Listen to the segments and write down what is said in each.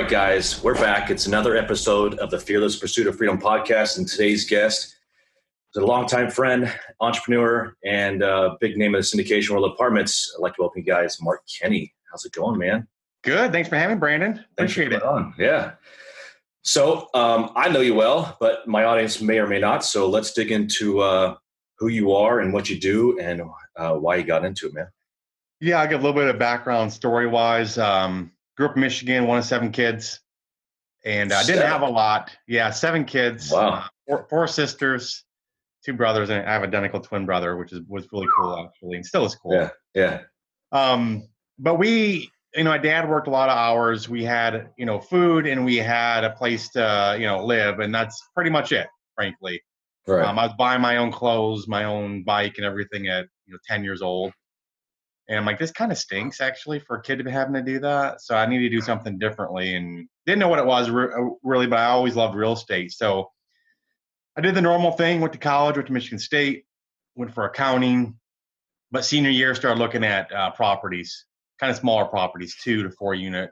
guys, we're back. It's another episode of the Fearless Pursuit of Freedom podcast. And today's guest is a longtime friend, entrepreneur, and big name of the syndication world of apartments. I'd like to welcome you guys, Mark Kenney. How's it going, man? Good. Thanks for having me, Brandon. Appreciate it. Yeah. So I know you well, but my audience may or may not. So let's dig into who you are and what you do and why you got into it, man. Yeah, I'll give a little bit of background story-wise. Grew up in Michigan, one of 7 kids, and I didn't have a lot. Yeah, 7 kids. Wow. 4 sisters, 2 brothers, and I have an identical twin brother, which was really cool, actually, and still is cool. Yeah. But we, my dad worked a lot of hours. We had, food, and we had a place to, live, and that's pretty much it, frankly. Right. I was buying my own clothes, my own bike, and everything at 10 years old. And I'm like, this kind of stinks, actually, for a kid to be having to do that. So I need to do something differently, and didn't know what it was really, but I always loved real estate. So I did the normal thing, went to college, went to Michigan State, went for accounting, but senior year started looking at properties, kind of smaller properties, 2 to 4 unit.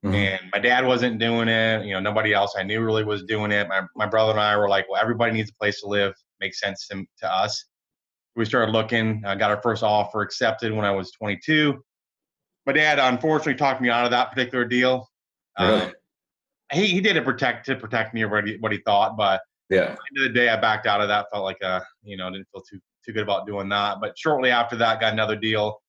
Mm-hmm. And my dad wasn't doing it. Nobody else I knew really was doing it. My brother and I were like, well, everybody needs a place to live. Makes sense to us. We started looking, got our first offer accepted when I was 22. My dad, unfortunately, talked me out of that particular deal. Really? He did it to protect me or what he thought, but yeah. At the end of the day, I backed out of that. Felt like, didn't feel too good about doing that. But shortly after that, got another deal,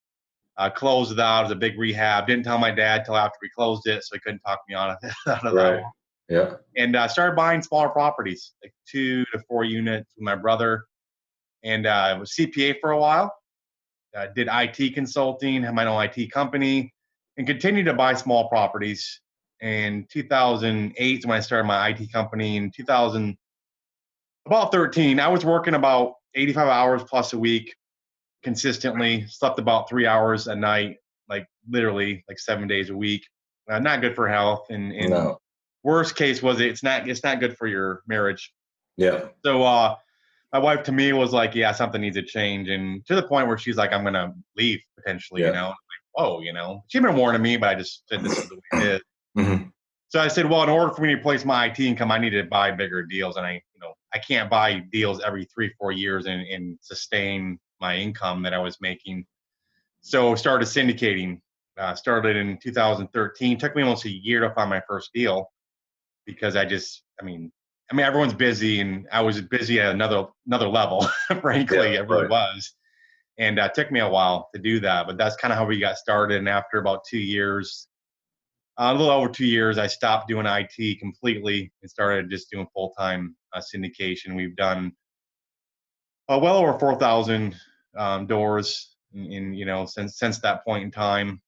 closed it out. It was a big rehab. Didn't tell my dad till after we closed it, so he couldn't talk me out of that one. Yeah. And started buying smaller properties, like 2 to 4 units with my brother. And I was CPA for a while, did IT consulting, had my own IT company, and continued to buy small properties. In 2008 is when I started my IT company. In 2013, I was working about 85 hours plus a week consistently, slept about 3 hours a night, like literally like 7 days a week. Not good for health. And no. Worst case was it's not good for your marriage. Yeah. So, my wife Tamiel was like, yeah, something needs to change. And to the point where she's like, I'm going to leave potentially, Like, whoa, She'd been warning me, but I just said, this is the way it is. Mm-hmm. So I said, well, in order for me to replace my IT income, I need to buy bigger deals. And I can't buy deals every 3-4 years and sustain my income that I was making. So started syndicating, started in 2013. Took me almost a year to find my first deal because everyone's busy, and I was busy at another level, frankly, it really was. And it took me a while to do that, but that's kind of how we got started. And after about 2 years, a little over 2 years, I stopped doing IT completely and started just doing full-time syndication. We've done well over 4,000 doors since that point in time.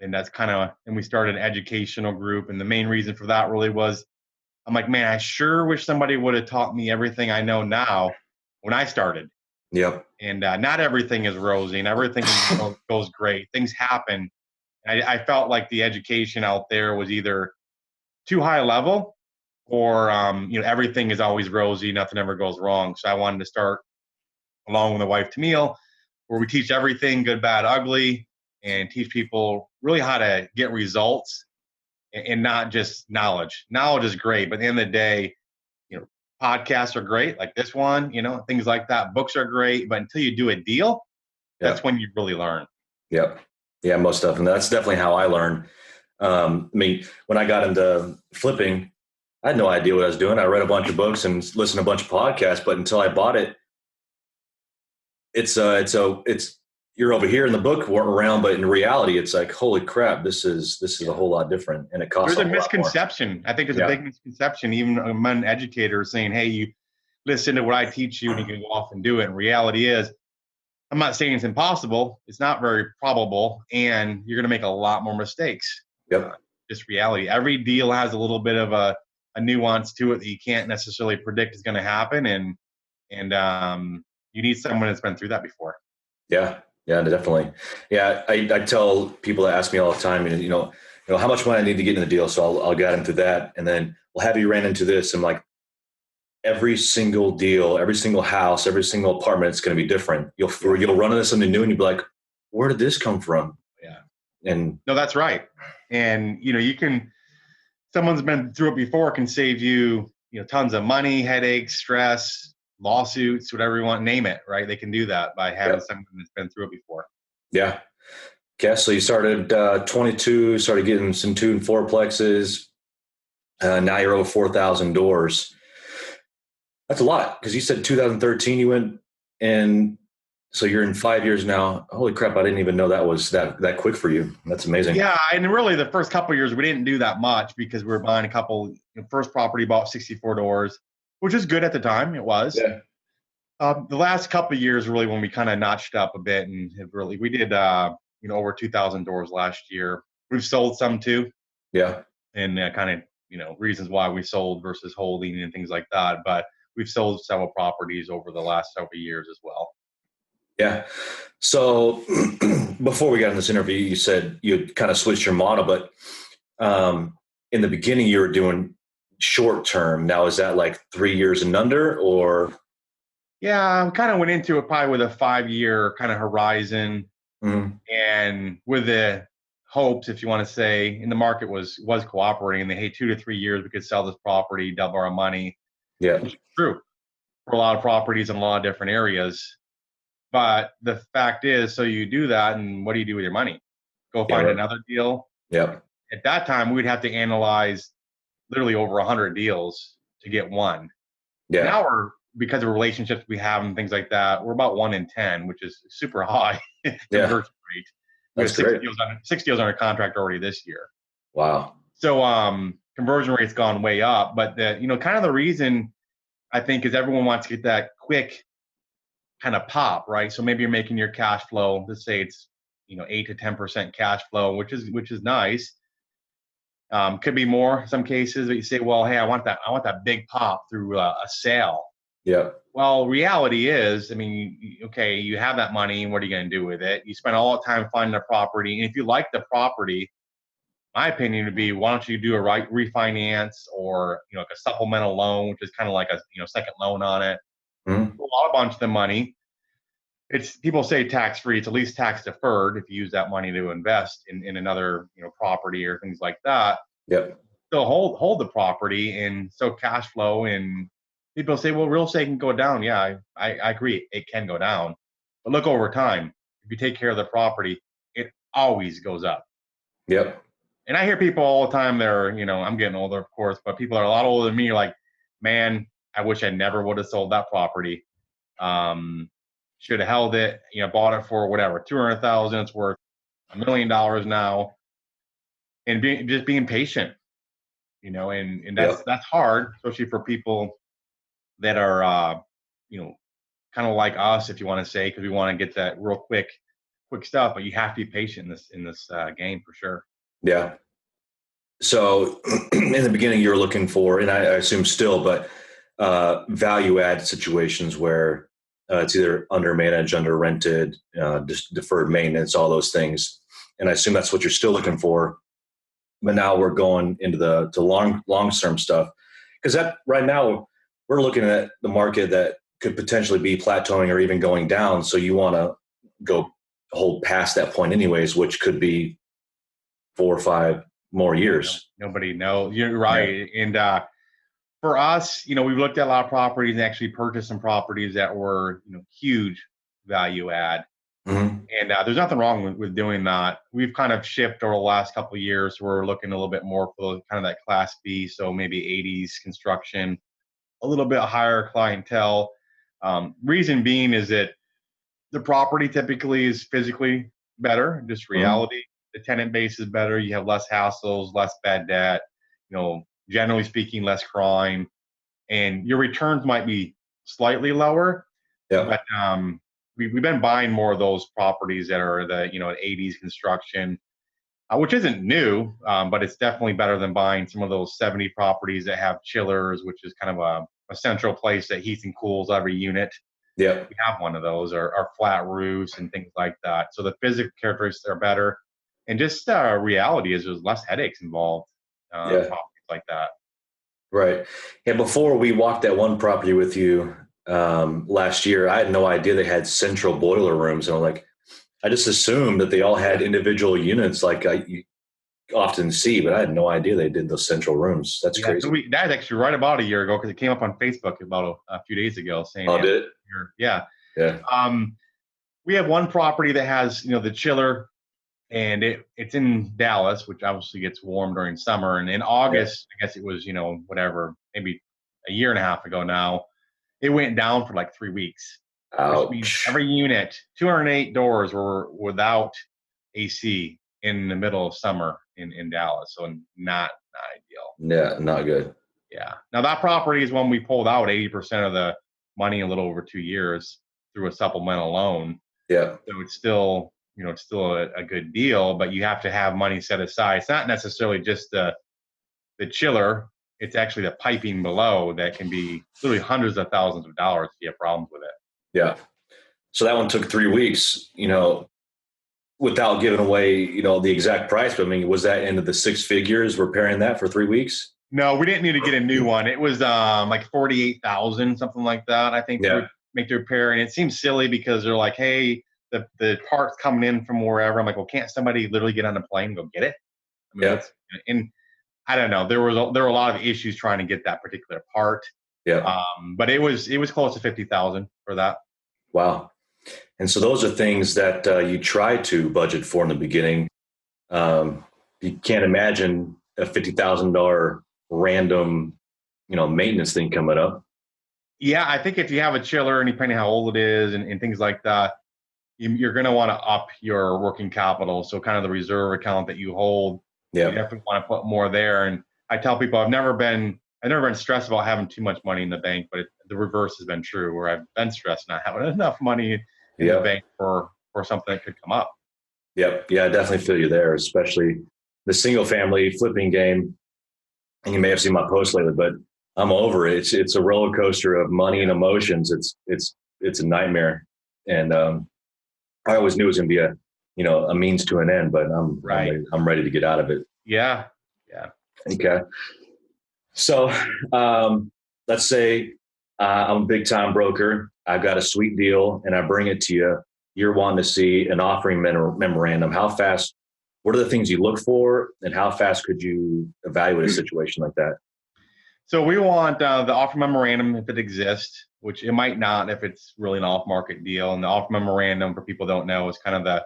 And that's and we started an educational group. And the main reason for that really was, I'm like, man, I sure wish somebody would have taught me everything I know now when I started. Yep. And not everything is rosy and everything goes great. Things happen. I felt like the education out there was either too high level or, everything is always rosy. Nothing ever goes wrong. So I wanted to start, along with my wife, Tamiel, where we teach everything, good, bad, ugly, and teach people really how to get results. And not just knowledge. Knowledge is great, but at the end of the day, podcasts are great, like this one, things like that. Books are great, but until you do a deal, that's when you really learn. Yep. Yeah, most definitely. That's definitely how I learned. When I got into flipping, I had no idea what I was doing. I read a bunch of books and listened to a bunch of podcasts, but until I bought it, it's you're over here in the book weren't around, but in reality, it's like, holy crap, this is a whole lot different, and it costs. There's a misconception. I think there's a big misconception, even among educators, saying, "Hey, you listen to what I teach you, and you can go off and do it." And reality is, I'm not saying it's impossible. It's not very probable, and you're going to make a lot more mistakes. Yep. Just reality. Every deal has a little bit of a nuance to it that you can't necessarily predict is going to happen, and you need someone that's been through that before. Yeah, definitely. Yeah, I tell people that ask me all the time, how much money I need to get in the deal, so I'll guide them through that. And then, well, have you ran into this? I'm like, every single deal, every single house, every single apartment, it's going to be different. You'll run into something new and you'll be like, where did this come from? Yeah. And no, that's right. And, you can someone's been through it before can save you, tons of money, headaches, stress, lawsuits, whatever you want, name it, right? They can do that by having Yep. someone that's been through it before. Yeah. Okay. So you started 22, started getting some 2 and 4plexes. Now you're over 4,000 doors. That's a lot, because you said 2013 you went, and so you're in 5 years now. Holy crap! I didn't even know that was that quick for you. That's amazing. Yeah, and really the first couple of years we didn't do that much because we were buying a couple. First property bought 64 doors, which is good at the time. It was. Yeah. The last couple of years really when we kind of notched up a bit, and we did over 2,000 doors last year. We've sold some too, Yeah. and kind of reasons why we sold versus holding and things like that. But we've sold several properties over the last several years as well. Yeah. So before we got in this interview, you said you kind of switched your model, but in the beginning you were doing short term. Now, is that like 3 years and under, or? Yeah, I kind of went into it probably with a 5-year kind of horizon, and with the hopes, if you want to say, in the market was cooperating, and they, hey, 2 to 3 years we could sell this property, double our money. Yeah. Which is true for a lot of properties in a lot of different areas. But the fact is, so you do that, and what do you do with your money? Go find another deal? Yeah. At that time, we'd have to analyze literally over 100 deals to get one. Yeah. Now because of relationships we have and things like that, we're about 1 in 10, which is super high conversion rate. We have six deals under contract already this year. Wow. So conversion rate's gone way up. But kind of the reason I think is everyone wants to get that quick kind of pop, right? So maybe you're making your cash flow. Let's say it's 8 to 10% cash flow, which is nice. Could be more in some cases, but you say, well, hey, I want that big pop through a sale. Yeah. Well, reality is, I mean, okay, you have that money, and what are you going to do with it? You spend all the time finding a property, and if you like the property, my opinion would be, why don't you do a refinance or like a supplemental loan, which is kind of like a second loan on it. Mm-hmm. A bunch of the money. It's people say tax free. It's at least tax deferred if you use that money to invest in another property or things like that. Yep. So hold the property, and so cash flow. And people say, well, real estate can go down. Yeah, I agree, it can go down, but look over time. If you take care of the property, it always goes up. Yep. And I hear people all the time. They're I'm getting older, of course, but people are a lot older than me. Like, man, I wish I never would have sold that property. Should have held it, bought it for whatever, 200,000, it's worth $1 million now. And just being patient, and that's hard, especially for people that are, kind of like us, if you want to say, because we want to get that real quick stuff, but you have to be patient in this game for sure. Yeah. So in the beginning you were looking for, and I assume still, but value add situations where it's either undermanaged, under rented, just deferred maintenance, all those things. And I assume that's what you're still looking for. But now we're going into the long-term stuff, because that right now we're looking at the market that could potentially be plateauing or even going down. So you want to go hold past that point anyways, which could be 4 or 5 more years. Nobody knows. You're right. Yeah. And for us, we've looked at a lot of properties and actually purchased some properties that were, huge value add. Mm-hmm. And there's nothing wrong with doing that. We've kind of shifted over the last couple of years. We're looking a little bit more for kind of that class B, so maybe 80s construction, a little bit higher clientele. Reason being is that the property typically is physically better, just reality. Mm-hmm. The tenant base is better. You have less hassles, less bad debt, generally speaking, less crime, and your returns might be slightly lower. Yeah. But we've been buying more of those properties that are the 80s construction, which isn't new, but it's definitely better than buying some of those 70 properties that have chillers, which is kind of a central place that heats and cools every unit. Yeah, we have one of those, or flat roofs and things like that. So the physical characteristics are better, and just reality is there's less headaches involved. Properties like that. Right. And before we walked that one property with you last year, I had no idea they had central boiler rooms. And I just assumed that they all had individual units. Like often see, but I had no idea they did those central rooms. That's Yeah, so crazy. that's actually right about a year ago because it came up on Facebook about a few days ago saying, Oh, did it? yeah. Yeah. Um, we have one property that has, the chiller, and it's in Dallas, which obviously gets warm during summer. And in Yeah. August, I guess it was, whatever, maybe a year and a half ago now, it went down for like 3 weeks, which means Ouch. every unit, 208 doors were without AC in the middle of summer in Dallas. So not ideal. Yeah, not good. Yeah. Now that property is one we pulled out 80% of the money in a little over 2 years through a supplemental loan. Yeah. So it's still, it's still a good deal, but you have to have money set aside. It's not necessarily just the chiller. It's actually the piping below that can be literally hundreds of thousands of dollars if you have problems with it. Yeah. So that one took 3 weeks, without giving away, the exact price. But I mean, was that into the six figures repairing that for 3 weeks? No, we didn't need to get a new one. It was like 48,000, something like that, I think, Yeah. to make the repair. And it seems silly because they're like, hey, the parts coming in from wherever. I'm like, well, can't somebody literally get on a plane and go get it? I mean, Yeah. and I don't know. There were a lot of issues trying to get that particular part. Yeah. But it was close to 50,000 for that. Wow. And so those are things that you try to budget for in the beginning. You can't imagine a $50,000 random, maintenance thing coming up. Yeah, I think if you have a chiller and depending how old it is and things like that, you're going to want to up your working capital. So kind of the reserve account that you hold, you Yeah. definitely want to put more there. And I tell people I've never been stressed about having too much money in the bank, but the reverse has been true where I've been stressed not having enough money in the Yeah. bank for something that could come up. Yep. Yeah, I definitely feel you there, especially the single family flipping game. And you may have seen my post lately, but I'm over it. It's a roller coaster of money and emotions. It's a nightmare. And I always knew it was going to be a means to an end, but I'm ready to get out of it. Yeah. Yeah. Okay. So let's say I'm a big time broker. I've got a sweet deal and I bring it to you. You're wanting to see an offering memorandum. How fast, what are the things you look for and how fast could you evaluate a situation like that? So we want the offer memorandum if it exists, which it might not if it's really an off-market deal. And the offer memorandum, for people who don't know, is kind of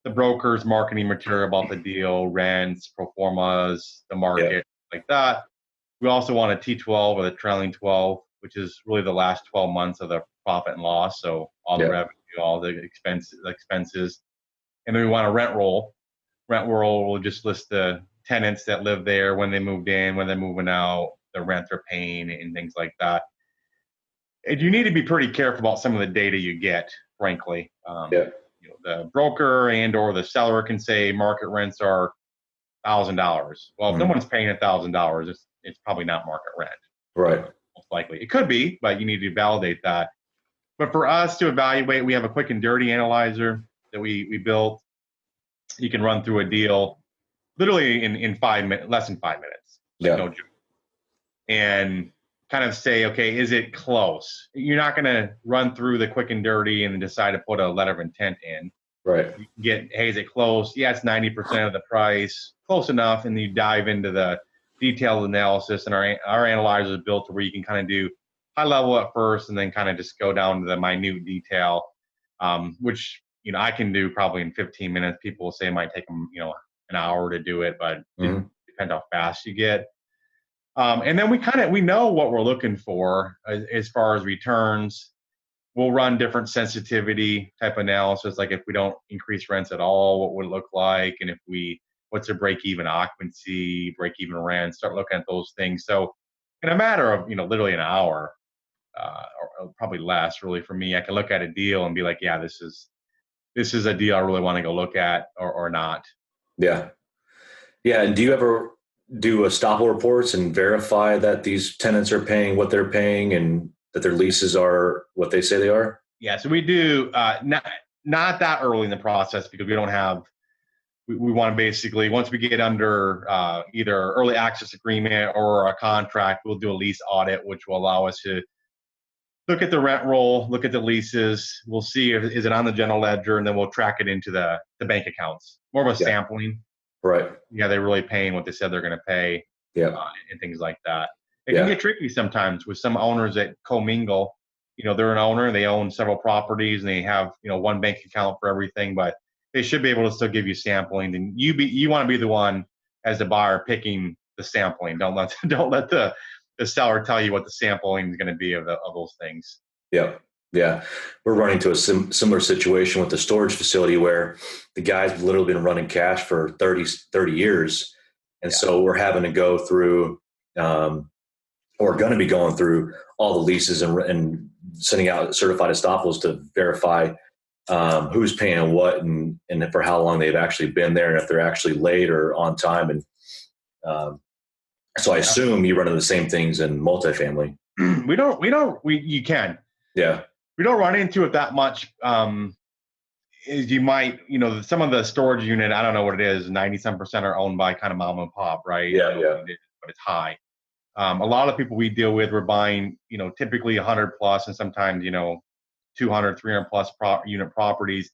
the broker's marketing material about the deal, rents, pro formas, the market, like that. We also want a T12 or the trailing 12, which is really the last 12 months of the profit and loss. So all the revenue, all the expenses. And then we want a rent roll. Rent roll will just list the tenants that live there, when they moved in, when they're moving out, the rent they're paying, and things like that. And you need to be pretty careful about some of the data you get, frankly. The broker and or the seller can say market rents are $1,000. Well, if no one's paying $1,000, it's probably not market rent. Right. Most likely. It could be, but you need to validate that. But for us to evaluate, we have a quick and dirty analyzer that we built. You can run through a deal literally in 5 minutes, less than 5 minutes. Like no joke. And kind of say, okay, is it close? You're not going to run through the quick and dirty and decide to put a letter of intent in. Right. You can get, hey, is it close? Yeah, it's 90% of the price. Close enough. And you dive into the detailed analysis. And our analyzer is built to where you can kind of do high level at first and then kind of just go down to the minute detail, which, I can do probably in 15 minutes. People will say it might take them, an hour to do it, but it depends how fast you get. And then we know what we're looking for as far as returns. We'll run different sensitivity type analysis, like if we don't increase rents at all, what would it look like? And what's a break even occupancy, break even rent, start looking at those things. So in a matter of, literally an hour, or probably less really for me, I can look at a deal and be like, yeah, this is a deal I really want to go look at or not. Yeah. Yeah. And do you ever do estoppel reports and verify that these tenants are paying what they're paying and that their leases are what they say they are? Yeah, so we do not that early in the process because we don't have. We want to basically, once we get under either early access agreement or a contract, we'll do a lease audit, which will allow us to look at the rent roll, look at the leases. We'll see if is it on the general ledger, and then we'll track it into the bank accounts. More of a sampling. Right. Yeah, they're really paying what they said they're going to pay, Yeah. and things like that. It can Yeah. get tricky sometimes with some owners that commingle. They're an owner, they own several properties, and they have one bank account for everything, but they should be able to still give you sampling. And you want to be the one as the buyer picking the sampling. Don't let don't let the seller tell you what the sampling is going to be of those things. Yeah. Yeah. We're running into a similar situation with the storage facility where the guy's literally been running cash for 30 years. And so we're having to go through, or going to be going through all the leases and sending out certified estoppels to verify who's paying what and for how long they've actually been there and if they're actually late or on time. And so I assume you run into the same things in multifamily. You can. Yeah. We don't run into it that much. As you might, some of the storage unit, I don't know what it is, 90% are owned by kind of mom and pop, right? Yeah. Yeah. But it's high. A lot of people we deal with, we're buying, typically 100 plus and sometimes, 200, 300 plus unit properties.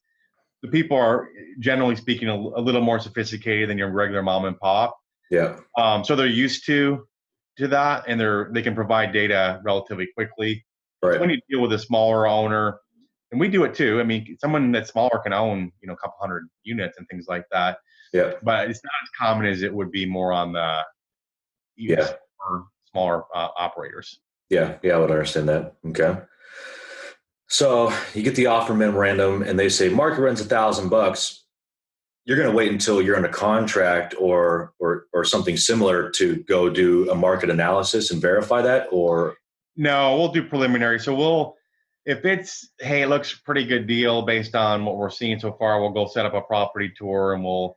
The people are, generally speaking, a little more sophisticated than your regular mom and pop. Yeah. So they're used to that, and they can provide data relatively quickly. Right. So when you deal with a smaller owner, and we do it too. I mean, someone that's smaller can own, a couple hundred units and things like that. Yeah. But it's not as common as it would be more on the smaller operators. Yeah. Yeah. I would understand that. Okay. So you get the offer memorandum and they say market rent's $1,000. You're going to wait until you're under contract or something similar to go do a market analysis and verify that, or? No, we'll do preliminary. So if it's, hey, it looks pretty good deal based on what we're seeing so far, we'll go set up a property tour and we'll,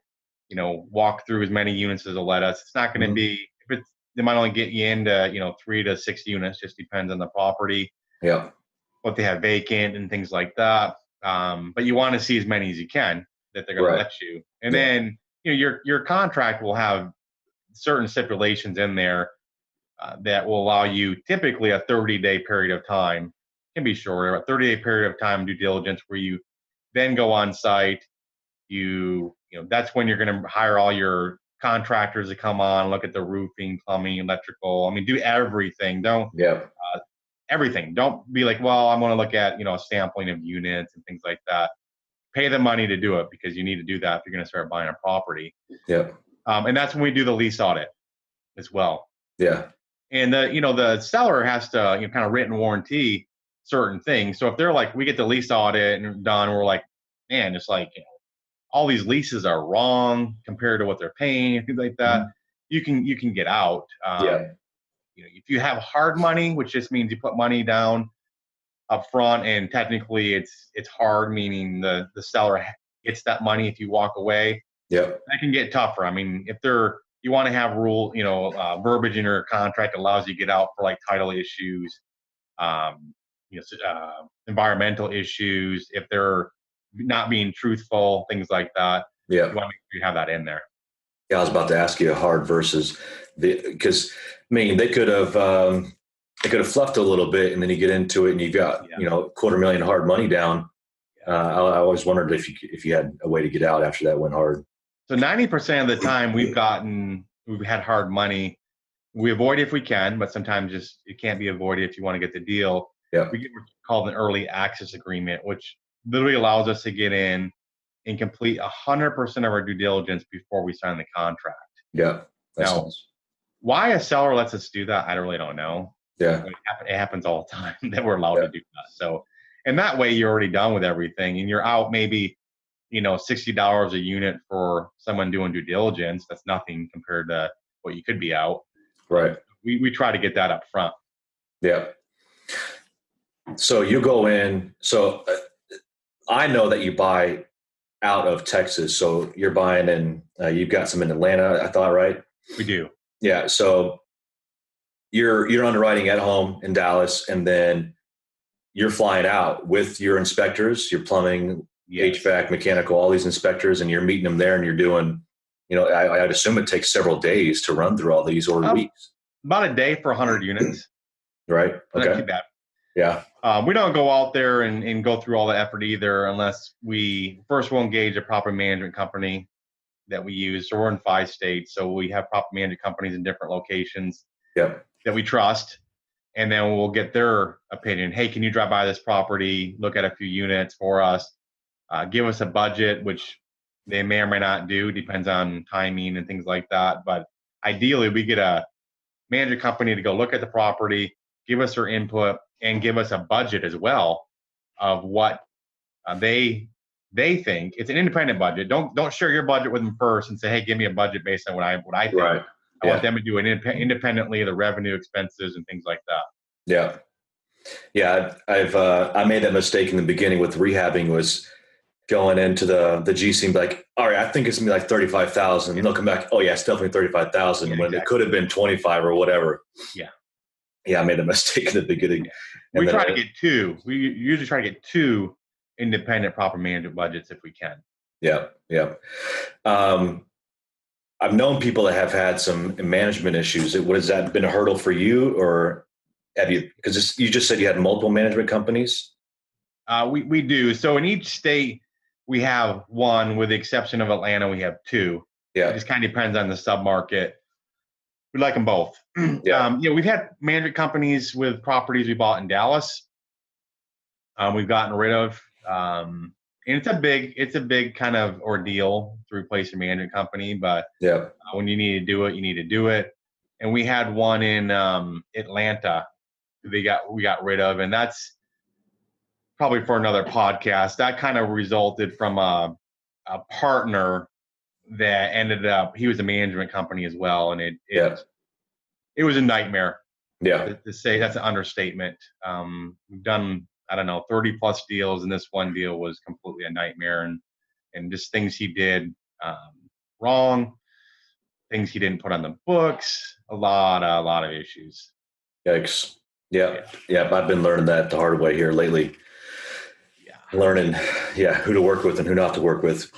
walk through as many units as they'll let us. It's not going to be, they might only get you into, 3 to 6 units, just depends on the property. Yeah. What they have vacant and things like that. But you want to see as many as you can that they're going to let you. And then, your contract will have certain stipulations in there that will allow you typically a 30-day period of time. It can be shorter, a 30-day period of time due diligence where you then go on site. That's when you're going to hire all your contractors to come on, look at the roofing, plumbing, electrical. I mean, do everything. Everything. Don't be like, well, I'm going to look at, a sampling of units and things like that. Pay the money to do it because you need to do that if you're going to start buying a property. Yeah. And that's when we do the lease audit as well. Yeah. And the seller has to, kind of written warranty certain things. So if they're like, we get the lease audit and done, we're like, man, it's like, all these leases are wrong compared to what they're paying and things like that. Mm-hmm. You can get out. If you have hard money, which just means you put money down up front, and technically it's hard, meaning the seller gets that money if you walk away. Yeah, that can get tougher. I mean, if you want to have verbiage in your contract that allows you to get out for like title issues, environmental issues, if they're not being truthful, things like that. Yeah, you want to make sure you have that in there. Yeah, I was about to ask you hard versus because they could have fluffed a little bit, and then you get into it and you got $250,000 hard money down. I always wondered if you had a way to get out after that went hard. So 90% of the time we've had hard money. We avoid it if we can, but sometimes it can't be avoided if you want to get the deal. Yeah. We get what's called an early access agreement, which literally allows us to get in and complete 100% of our due diligence before we sign the contract. Yeah. Now, why a seller lets us do that, I really don't know. Yeah. It happens all the time that we're allowed to do that. So, and that way you're already done with everything and you're out maybe, $60 a unit for someone doing due diligence. That's nothing compared to what you could be out. Right. We try to get that up front. Yeah. So you go in. So I know that you buy out of Texas. So you're buying in, you've got some in Atlanta, I thought, right? We do. Yeah. So you're underwriting at home in Dallas, and then you're flying out with your inspectors, your plumbing, HVAC, mechanical, all these inspectors, and you're meeting them there, and you're doing, I'd assume it takes several days to run through all these, or weeks. About a day for 100 units. Right. Okay. Not too bad. Yeah. We don't go out there and go through all the effort either unless we'll engage a proper management company that we use. So we're in 5 states. So we have property management companies in different locations Yep. that we trust. And then we'll get their opinion. Hey, can you drive by this property, look at a few units for us, give us a budget, which they may or may not do, depends on timing and things like that. But ideally, we get a management company to go look at the property, give us their input, and give us a budget as well of what they think. It's an independent budget. Don't share your budget with them first and say, hey, give me a budget based on what I think. Right. I want them to do it independently, the revenue, expenses, and things like that. Yeah. Yeah. I made that mistake in the beginning with rehabbing, was going into the GC and be like, all right, I think it's gonna be like 35,000. And they'll come back, oh yeah, it's definitely 35,000 when it could have been 25 or whatever. Yeah. Yeah. I made a mistake in the beginning. Yeah. We try to get 2. We usually try to get 2 independent property management budgets if we can. Yeah. Yeah. I've known people that have had some management issues. Has that been a hurdle for you, or have you, because you just said you had multiple management companies? We do. So in each state, we have 1, with the exception of Atlanta, we have 2. Yeah. It just kind of depends on the submarket. We like them both. Yeah. We've had management companies with properties we bought in Dallas. We've gotten rid of, and it's a big kind of ordeal to replace a management company. But yeah, when you need to do it, you need to do it. And we had one in Atlanta. We got rid of, and that's probably for another podcast. That kind of resulted from a partner that ended up, he was a management company as well, and it was a nightmare. Yeah, to say that's an understatement. We've done, I don't know, 30 plus deals, and this one deal was completely a nightmare, and just things he did wrong, things he didn't put on the books, a lot of issues. Yikes. Yeah. I've been learning that the hard way here lately. Yeah. Learning, who to work with and who not to work with.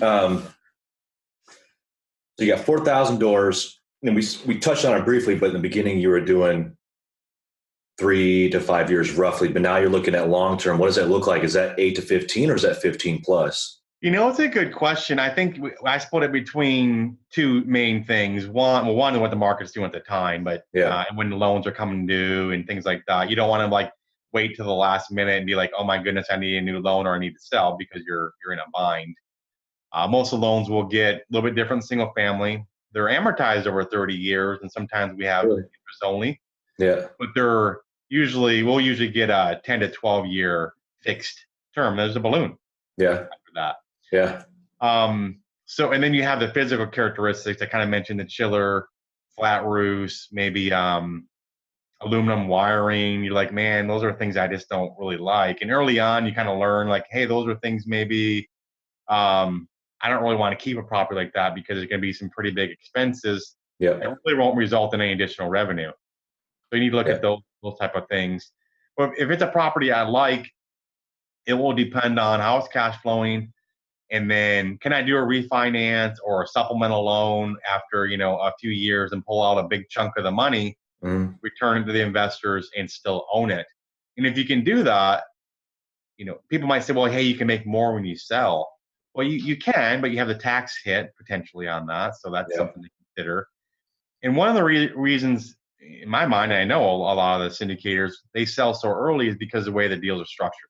So you got 4,000 doors, and we touched on it briefly, but in the beginning you were doing 3 to 5 years roughly, but now you're looking at long term. What does that look like? Is that 8 to 15, or is that 15 plus? It's a good question. I think I split it between 2 main things. One is what the market's doing at the time, but when the loans are coming due and things like that, you don't want to wait till the last minute and be like, oh my goodness, I need a new loan or I need to sell, because you're in a bind. Most of the loans will get a little bit different single family. They're amortized over 30 years, and sometimes we have interest only. Yeah. But we'll usually get a 10 to 12 year fixed term. There's a balloon. Yeah. After that. Yeah. So, and then you have the physical characteristics. I kind of mentioned the chiller, flat roofs, maybe aluminum wiring. You're like, man, those are things I just don't really like. And early on, you kind of learn like, hey, those are things maybe I don't really want to keep a property like that, because there's going to be some pretty big expenses. Yeah. It really won't result in any additional revenue. So you need to look at those type of things. But if it's a property I like, it will depend on how it's cash flowing. And then, can I do a refinance or a supplemental loan after, a few years, and pull out a big chunk of the money, return it to the investors, and still own it? And if you can do that, people might say, well, hey, you can make more when you sell. Well, you can, but you have the tax hit potentially on that. So that's something to consider. And one of the reasons, in my mind, I know a lot of the syndicators, they sell so early, is because of the way the deals are structured.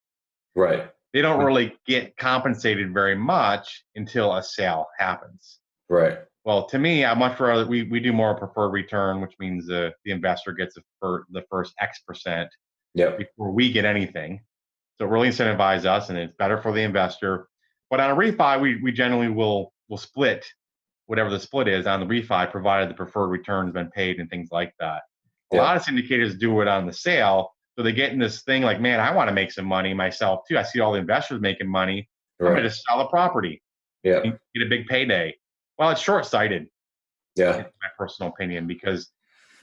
Right. They don't really get compensated very much until a sale happens. Right. Well, to me, I much rather we do more preferred return, which means the investor gets the first X% before we get anything. So it really incentivizes us, and it's better for the investor. But on a refi, we generally will split whatever the split is on the refi, provided the preferred return has been paid and things like that. A lot of syndicators do it on the sale. So they get in this thing like, man, I want to make some money myself too. I see all the investors making money. Right. I'm going to just sell a property. Yeah. Get a big payday. Well, it's short-sighted. Yeah. In my personal opinion, because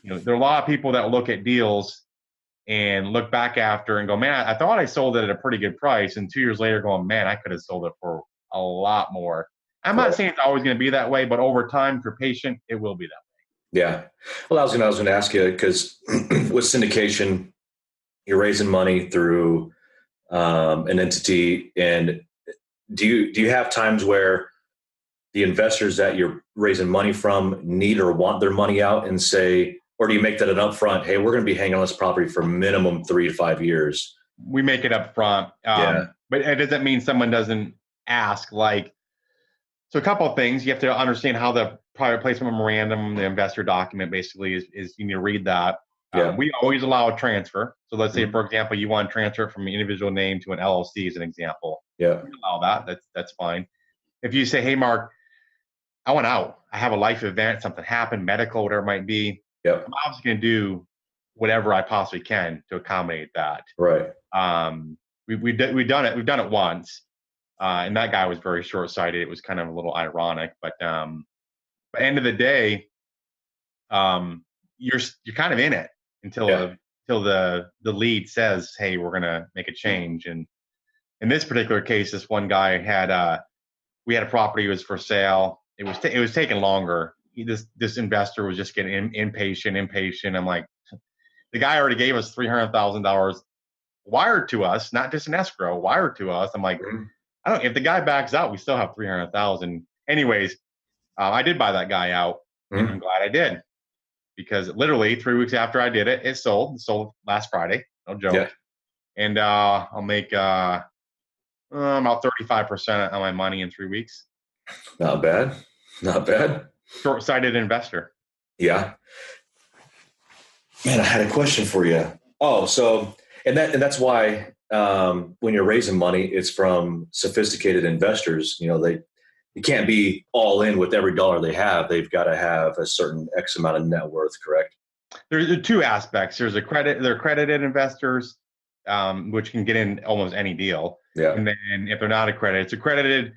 there are a lot of people that look at deals and look back after and go, man, I thought I sold it at a pretty good price. And 2 years later going, man, I could have sold it for a lot more. I'm not saying it's always going to be that way, but over time, if you're patient, it will be that way. Yeah. Well, I was going to ask you, because with syndication, you're raising money through an entity, and do you have times where the investors that you're raising money from need or want their money out and say, or do you make that an upfront, hey, we're going to be hanging on this property for minimum 3 to 5 years? We make it up front. Yeah. But it doesn't mean someone doesn't ask. Like, so a couple of things. You have to understand how the private placement memorandum, the investor document basically is you need to read that. Yeah. We always allow a transfer. So let's say, for example, you want to transfer it from an individual name to an LLC as an example. Yeah. We allow that. That's fine. If you say, hey, Mark, I want out. I have a life event, something happened, medical, whatever it might be. Yep. I'm obviously going to do whatever I possibly can to accommodate that. Right. We've done it. We've done it once, and that guy was very short-sighted. It was kind of a little ironic, but end of the day, you're kind of in it until the lead says, "Hey, we're going to make a change." And in this particular case, this one guy had we had a property was for sale. It was taking longer. This investor was just getting impatient. I'm like, the guy already gave us $300,000 wired to us, not just an escrow, wired to us. I'm like, I don't. If the guy backs out, we still have 300,000. Anyways, I did buy that guy out, and I'm glad I did, because literally 3 weeks after I did it, it sold. It sold last Friday. No joke. Yeah. And I'll make about 35% of my money in 3 weeks. Not bad. Not bad. Short-sighted investor. Yeah. Man, I had a question for you. Oh, so and that's why when you're raising money, it's from sophisticated investors. You know, you can't be all in with every dollar they have. They've got to have a certain X amount of net worth, correct? There's two aspects. They're accredited investors, which can get in almost any deal. Yeah. And then if they're not accredited, it's accredited.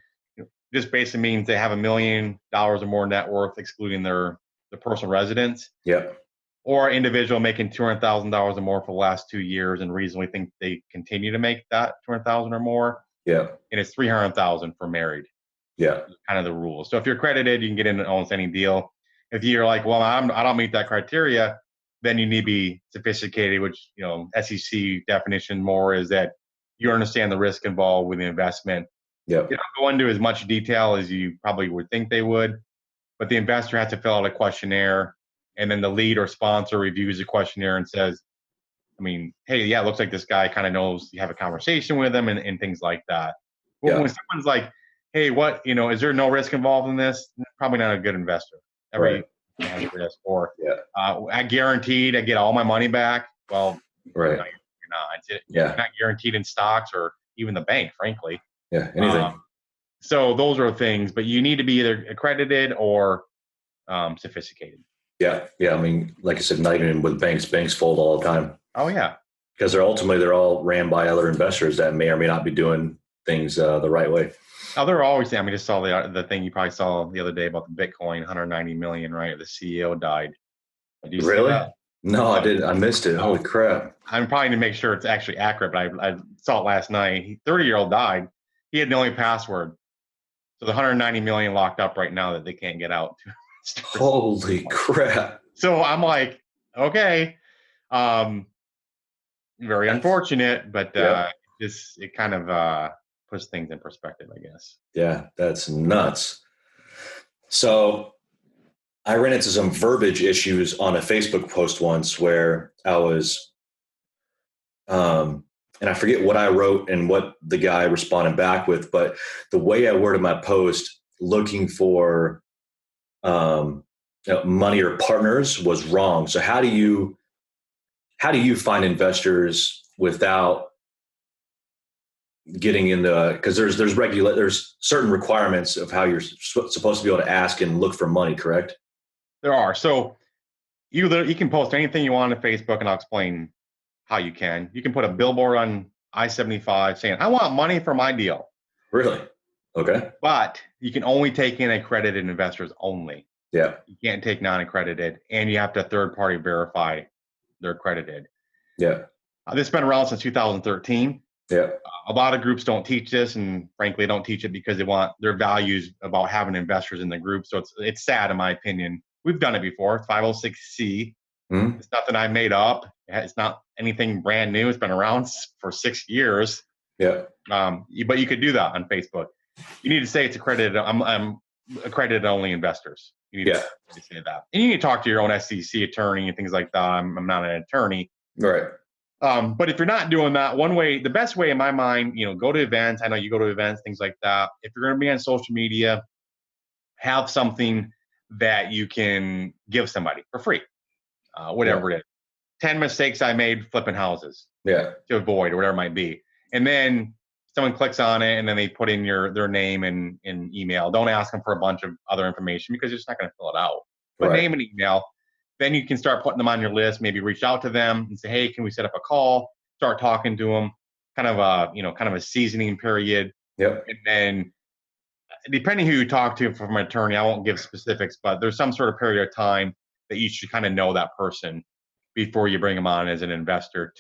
Just basically means they have $1 million or more net worth, excluding their personal residence. Yeah. Or an individual making $200,000 or more for the last 2 years and reasonably think they continue to make that $200,000 or more. Yeah. And it's $300,000 for married. Yeah. That's kind of the rule. So if you're accredited, you can get in almost any deal. If you're like, well, I don't meet that criteria, then you need to be sophisticated, which, SEC definition more is that you understand the risk involved with the investment. Yeah. You don't go into as much detail as you probably would think they would, but the investor has to fill out a questionnaire, and then the lead or sponsor reviews the questionnaire and says, hey, yeah, it looks like this guy kind of knows, you have a conversation with him and things like that. But when someone's like, hey, what, is there no risk involved in this? Probably not a good investor. Right. Risk. Or I guaranteed I get all my money back. Well, right. No, you're not. You're not guaranteed in stocks or even the bank, frankly. Yeah, anything. So those are things, but you need to be either accredited or sophisticated. Yeah. Yeah. Like I said, not even with banks fold all the time. Oh, yeah. Because they're all ran by other investors that may or may not be doing things the right way. Oh, they're always. I just saw the thing you probably saw the other day about the Bitcoin, 190 million, right? The CEO died. Did you really? See that? No, I didn't. I missed it. Holy crap. I'm probably going to make sure it's actually accurate, but I saw it last night. 30-year-old died. He had the only password. So the 190 million locked up right now that they can't get out. Holy crap. So I'm like, okay. Very unfortunate, but it kind of puts things in perspective, I guess. Yeah, that's nuts. So I ran into some verbiage issues on a Facebook post once where I was, and I forget what I wrote and what the guy responded back with, but the way I worded my post looking for money or partners was wrong. So how do you find investors without getting into, because there's certain requirements of how you're supposed to be able to ask and look for money, correct? There are. So you can post anything you want on Facebook, and I'll explain how you can. You can put a billboard on I-75 saying, I want money for my deal. Really? Okay. But you can only take in accredited investors only. Yeah. You can't take non-accredited, and you have to third-party verify they're accredited. Yeah. This has been around since 2013. Yeah. A lot of groups don't teach this, and frankly, don't teach it because they want their values about having investors in the group. So it's sad, in my opinion. We've done it before. It's 506C. Mm-hmm. It's nothing I made up. It's not anything brand new. It's been around for 6 years. Yeah. But you could do that on Facebook. You need to say it's accredited. accredited only investors. You need to say that. And you need to talk to your own SEC attorney and things like that. I'm not an attorney. Right. But if you're not doing that, the best way in my mind, go to events. I know you go to events, things like that. If you're going to be on social media, have something that you can give somebody for free, whatever it is. 10 mistakes I made flipping houses to avoid, or whatever it might be. And then someone clicks on it and then they put in their name and email. Don't ask them for a bunch of other information because you're just not going to fill it out. But name and email. Then you can start putting them on your list, maybe reach out to them and say, hey, can we set up a call? Start talking to them, kind of a seasoning period. Yep. And then depending who you talk to from an attorney, I won't give specifics, but there's some sort of period of time that you should kind of know that person before you bring them on as an investor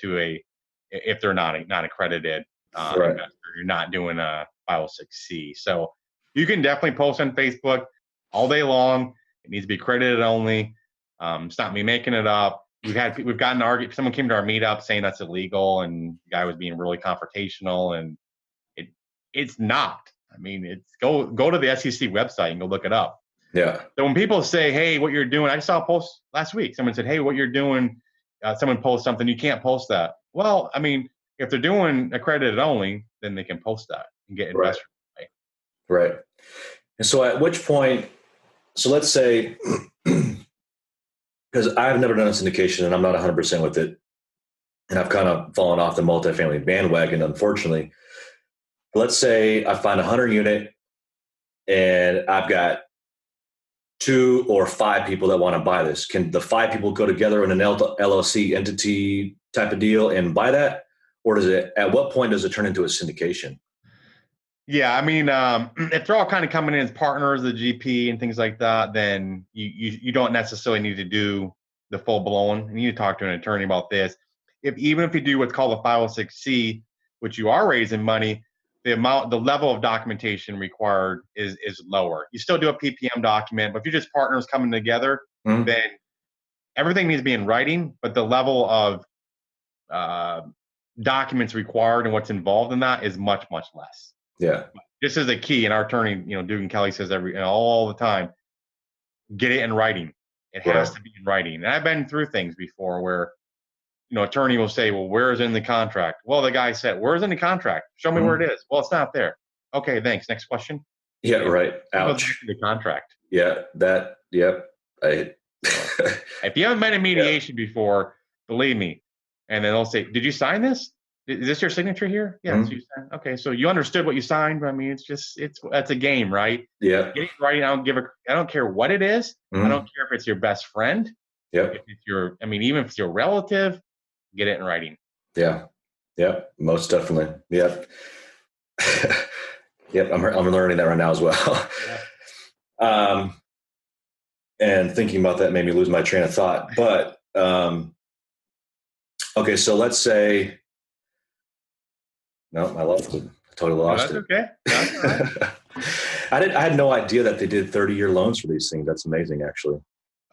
if they're not accredited investor. You're not doing a 506C. So you can definitely post on Facebook all day long. It needs to be accredited only. It's not me making it up. We've gotten argued. Someone came to our meetup saying that's illegal, and the guy was being really confrontational, and it's not. I mean, it's go to the SEC website and go look it up. Yeah. So when people say, hey, what you're doing, I saw a post last week. Someone said, hey, what you're doing, someone posts something, you can't post that. Well, I mean, if they're doing accredited only, then they can post that and get investors. Right. And so at which point, so let's say, because I've never done a syndication and I'm not 100% with it, and I've kind of fallen off the multifamily bandwagon, unfortunately. Let's say I find a 100-unit and I've got 2 or 5 people that want to buy this. Can the 5 people go together in an LLC entity type of deal and buy that? Or at what point does it turn into a syndication? Yeah, I mean, if they're all kind of coming in as partners, the GP and things like that, then you don't necessarily need to do the full blown. You need to talk to an attorney about this. Even if you do what's called a 506C, which you are raising money, the level of documentation required is lower. You still do a PPM document, but if you're just partners coming together, then everything needs to be in writing, but the level of documents required and what's involved in that is much, much less. Yeah. This is a key, and our attorney, Duke and Kelly says all the time, get it in writing. It has to be in writing. And I've been through things before where, attorney will say, well, where is it in the contract? Well, the guy said, where is it in the contract? Show me where it is. Well, it's not there. Okay, thanks. Next question. Yeah, right. Ouch. The contract. Yeah, if you haven't been in mediation before, believe me. And then they'll say, did you sign this? Is this your signature here? Yeah, so you signed. Okay, so you understood what you signed. I mean, that's a game, right? Yeah. Getting writing, I don't care what it is. I don't care if it's your best friend. Yeah. If it's even if it's your relative, get it in writing. Yeah. Yeah. Most definitely. Yep. Yep. I'm learning that right now as well. Yeah. And thinking about that made me lose my train of thought. But okay, so let's say. No, I lost it. I totally lost it. Okay. That's right. I had no idea that they did 30-year loans for these things. That's amazing, actually.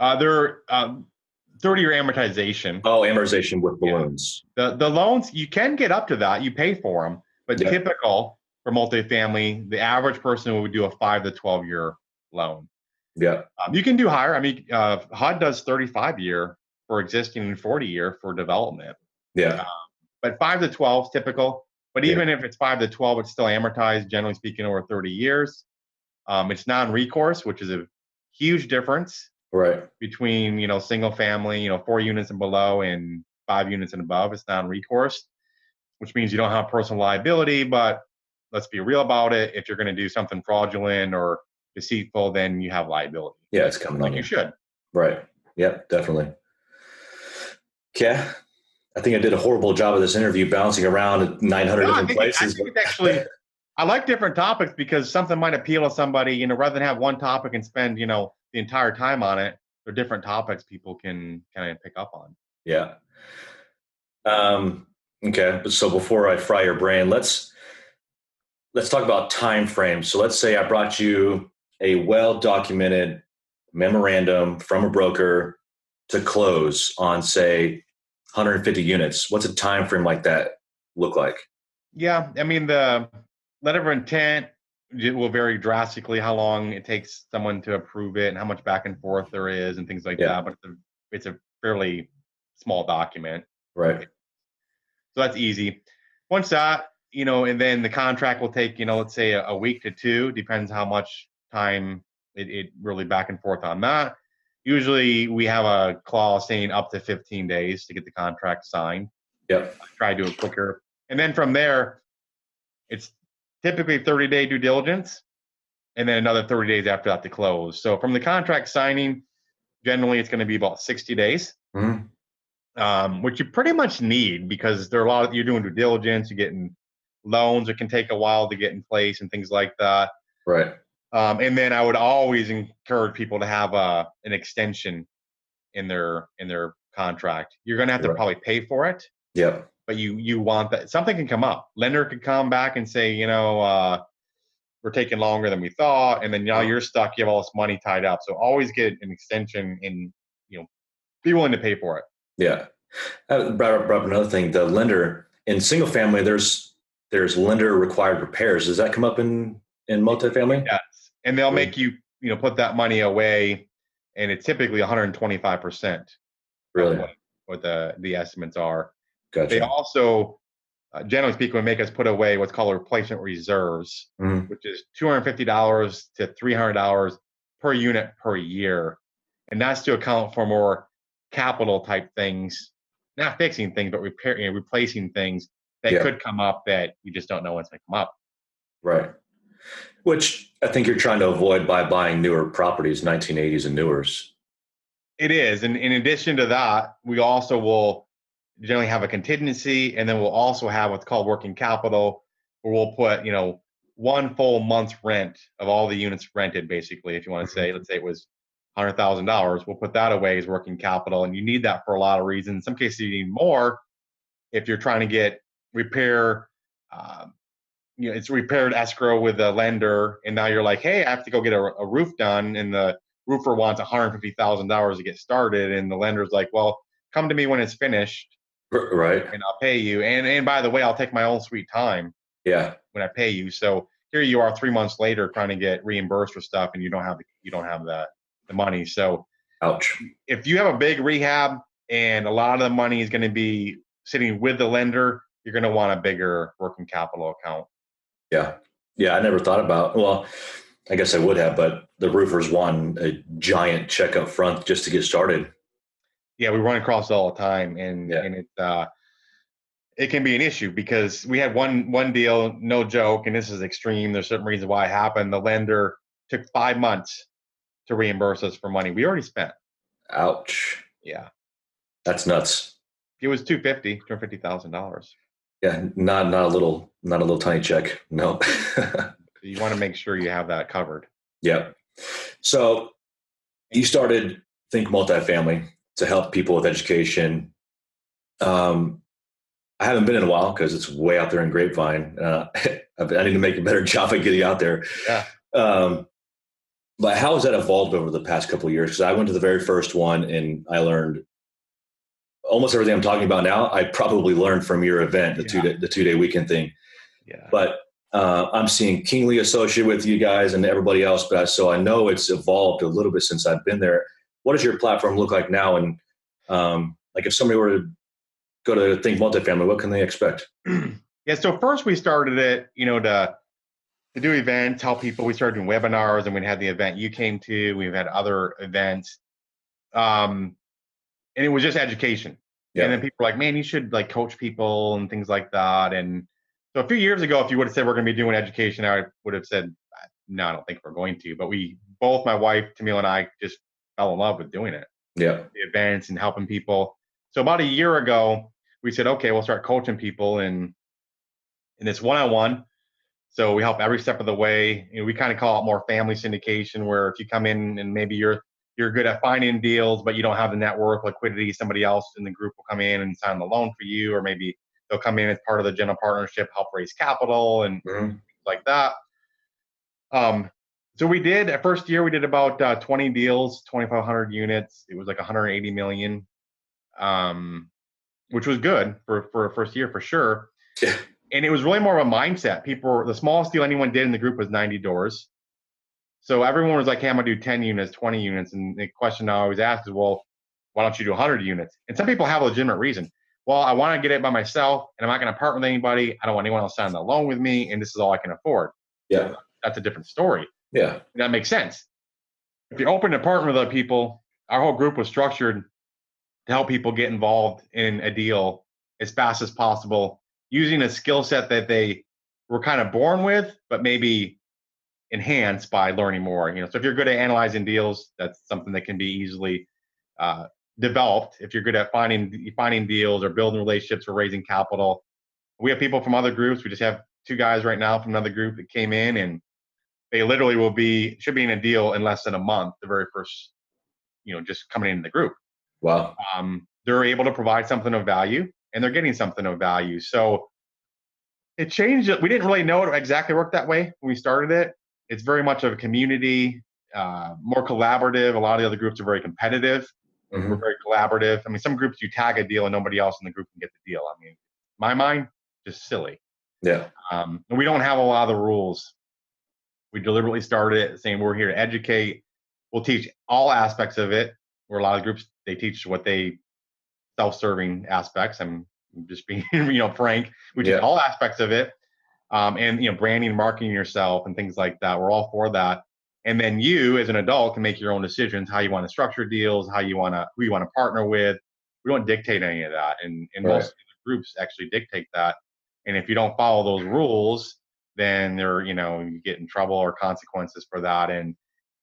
They're 30-year amortization. Oh, amortization with balloons. Yeah. The loans, you can get up to that. You pay for them. But typical for multifamily, the average person would do a 5 to 12-year loan. Yeah. You can do higher. I mean, HUD does 35-year for existing and 40-year for development. Yeah. But 5 to 12 is typical. But even if it's 5 to 12, it's still amortized, generally speaking, over 30 years. It's non-recourse, which is a huge difference between, single family, 4 units and below and 5 units and above. It's non-recourse, which means you don't have personal liability. But let's be real about it. If you're going to do something fraudulent or deceitful, then you have liability. Yeah, it's coming on you should. Right. Yep, definitely. Okay. I think I did a horrible job of this interview, bouncing around at 900 different places. I think it's actually, I like different topics because something might appeal to somebody, rather than have one topic and spend, the entire time on it. There are different topics people can kind of pick up on. Yeah. Okay. So before I fry your brain, let's talk about time frames. So let's say I brought you a well-documented memorandum from a broker to close on, say, 150 units. What's a time frame like that look like? Yeah, I mean, the letter of intent it will vary drastically how long it takes someone to approve it and how much back and forth there is and things like Yeah. that. But it's a fairly small document. Right. So that's easy. Once that, and then the contract will take, let's say a week to two, depends how much time it really back and forth on that. Usually we have a clause saying up to 15 days to get the contract signed. Yep. I try to do it quicker. And then from there, it's typically 30-day due diligence and then another 30 days after that to close. So from the contract signing, generally it's going to be about 60 days. Mm-hmm. Which you pretty much need because there are a lot of you're doing due diligence, you're getting loans. It can take a while to get in place and things like that. Right. And then I would always encourage people to have an extension in their contract. You're going to have to probably pay for it. Yep. But you want that something can come up. Lender could come back and say, we're taking longer than we thought, and then now you're stuck. You have all this money tied up. So always get an extension and be willing to pay for it. Yeah. I brought up another thing. The lender in single family, there's lender required repairs. Does that come up in multifamily? Yes. And they'll make you, put that money away, and it's typically 125%. Really? What the estimates are. Gotcha. They also, generally speaking, would make us put away what's called replacement reserves, which is $250 to $300 per unit per year. And that's to account for more capital type things, not fixing things, but replacing things that could come up that you just don't know what's going to come up. Right. Which I think you're trying to avoid by buying newer properties, 1980s and newers. It is. And in addition to that, we also will generally have a contingency, and then we'll also have what's called working capital, where we'll put, one full month's rent of all the units rented, basically, if you want to say, let's say it was $100,000, we'll put that away as working capital. And you need that for a lot of reasons. In some cases, you need more if you're trying to get repair, it's repaired escrow with a lender. And now you're like, hey, I have to go get a roof done. And the roofer wants $150,000 to get started. And the lender's like, well, come to me when it's finished. Right. And I'll pay you. And by the way, I'll take my own sweet time. Yeah. When I pay you. So here you are 3 months later trying to get reimbursed for stuff, and you don't have the money. So ouch. If you have a big rehab and a lot of the money is going to be sitting with the lender, you're going to want a bigger working capital account. Yeah. Yeah. I never thought about, well, I guess I would have, but the roofers want a giant check up front just to get started. Yeah. We run across it all the time, and it can be an issue because we had one deal, no joke, and this is extreme. There's certain reasons why it happened. The lender took 5 months to reimburse us for money we already spent. Ouch. Yeah. That's nuts. It was $250,000. Yeah, not a little tiny check. No. You want to make sure you have that covered. Yeah. So you started Think Multifamily to help people with education. I haven't been in a while because it's way out there in Grapevine. I need to make a better job at getting out there. Yeah. But how has that evolved over the past couple of years? Because I went to the very first one and I learned almost everything I'm talking about now. I probably learned from your event, the 2-day weekend thing. Yeah. But I'm seeing Kingly associated with you guys and everybody else. But so I know it's evolved a little bit since I've been there. What does your platform look like now? And like if somebody were to go to Think Multifamily, what can they expect? Yeah. So first we started it, to do events, help people. We started doing webinars, and we had the event you came to. We've had other events. And it was just education. Yeah. And then people were like, man, you should like coach people and things like that. And so a few years ago, if you would have said we're going to be doing education, I would have said, no, I don't think we're going to. But both my wife, Tamiel, and I just fell in love with doing it. Yeah. The events and helping people. So about a year ago, we said, okay, we'll start coaching people in this one-on-one. So we help every step of the way. We kind of call it more family syndication, where if you come in and maybe you're good at finding deals, but you don't have the net worth, liquidity, somebody else in the group will come in and sign the loan for you, or maybe they'll come in as part of the general partnership, help raise capital and things like that. So we did, at first year, we did about 20 deals, 2,500 units. It was like 180 million, which was good for a first year for sure. Yeah. And it was really more of a mindset. The smallest deal anyone did in the group was 90 doors. So everyone was like, hey, I'm going to do 10 units, 20 units. And the question I always ask is, well, why don't you do 100 units? And some people have a legitimate reason. Well, I want to get it by myself, and I'm not going to partner with anybody. I don't want anyone else signing the loan with me, and this is all I can afford. Yeah. That's a different story. Yeah. And that makes sense. If you're open to partner with other people, our whole group was structured to help people get involved in a deal as fast as possible, using a skill set that they were kind of born with, but maybe enhanced by learning more. So if you're good at analyzing deals, that's something that can be easily developed. If you're good at finding deals or building relationships or raising capital, we have people from other groups. We just have 2 guys right now from another group that came in, and they literally should be in a deal in less than a month. The very first, just coming in the group. Wow. They're able to provide something of value, and they're getting something of value. So it changed. We didn't really know it exactly worked that way when we started it. It's very much of a community, more collaborative. A lot of the other groups are very competitive. Mm-hmm. We're very collaborative. I mean, some groups you tag a deal and nobody else in the group can get the deal. I mean, in my mind, just silly. Yeah. And we don't have a lot of the rules. We deliberately started it saying we're here to educate. We'll teach all aspects of it. Where a lot of groups, they teach what they self-serving aspects. I'm just being, frank. We teach all aspects of it. And branding, marketing yourself, and things like that. We're all for that. And then you, as an adult, can make your own decisions how you want to structure deals, who you want to partner with. We don't dictate any of that, and most groups actually dictate that. And if you don't follow those rules, then you get in trouble or consequences for that. And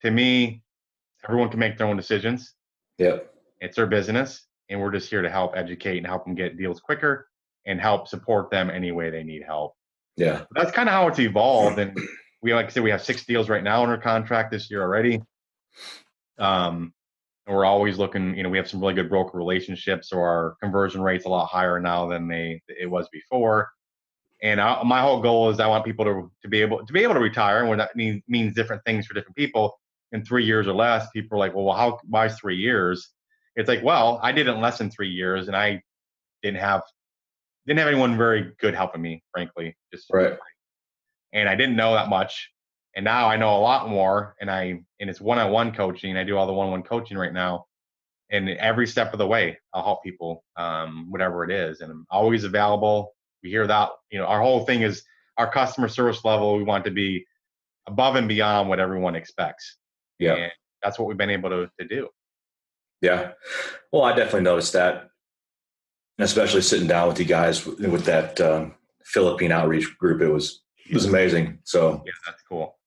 to me, everyone can make their own decisions. Yep. It's their business, and we're just here to help educate and help them get deals quicker and help support them any way they need help. Yeah. That's kind of how it's evolved. And like I said, we have 6 deals right now under contract this year already. And we're always looking, we have some really good broker relationships, so our conversion rate's a lot higher now than it was before. And my whole goal is I want people to be able to retire, and when that means different things for different people. In 3 years or less, people are like, well, why 3 years? It's like, well, I did it in less than 3 years, and I didn't have anyone very good helping me, frankly. Right. And I didn't know that much, and now I know a lot more. And it's one-on-one coaching. I do all the one-on-one coaching right now, and every step of the way, I'll help people, whatever it is, and I'm always available. We hear that, our whole thing is our customer service level. We want to be above and beyond what everyone expects. Yeah, and that's what we've been able to do. Yeah, well, I definitely noticed that, especially sitting down with you guys with that Philippine outreach group. It was amazing. So yeah, that's cool.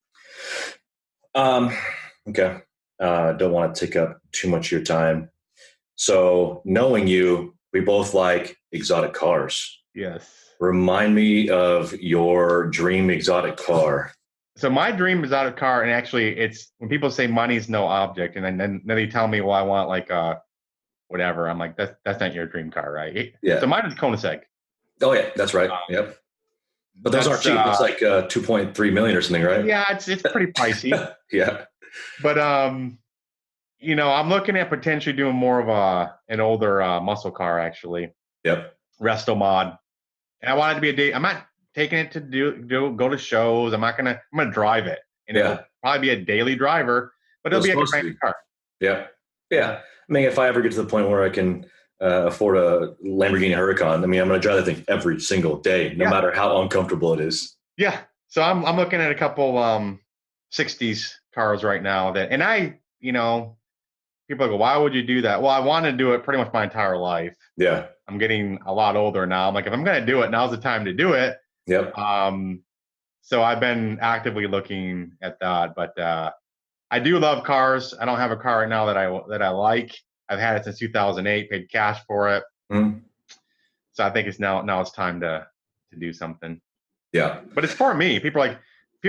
Okay. Don't want to take up too much of your time. So knowing you, we both like exotic cars. Yes. Remind me of your dream exotic car. So my dream exotic car, and actually it's when people say money's no object, and then they tell me, well, I want like whatever. I'm like, that's not your dream car, right? Yeah. So mine is Koenigsegg. Oh yeah, that's right. Yep. But those aren't cheap. It's like 2.3 million or something, right? Yeah, it's pretty pricey. Yeah. But I'm looking at potentially doing more of an older muscle car, actually. Yep. Resto mod. And I want it to be a day. I'm not taking it to go to shows. I'm gonna drive it. And it'll probably be a daily driver, but it'll be a great car. Yeah. Yeah. I mean, if I ever get to the point where I can afford a Lamborghini Huracan, I mean, I'm going to drive that thing every single day, no matter how uncomfortable it is. Yeah. So I'm looking at a couple 60s cars right now people go, why would you do that? Well, I want to do it pretty much my entire life. Yeah. I'm getting a lot older now. I'm like, if I'm going to do it, now's the time to do it. Yep. So I've been actively looking at that, but I do love cars. I don't have a car right now that I like. I've had it since 2008, paid cash for it. Mm-hmm. So I think it's now it's time to do something. Yeah. But it's for me. People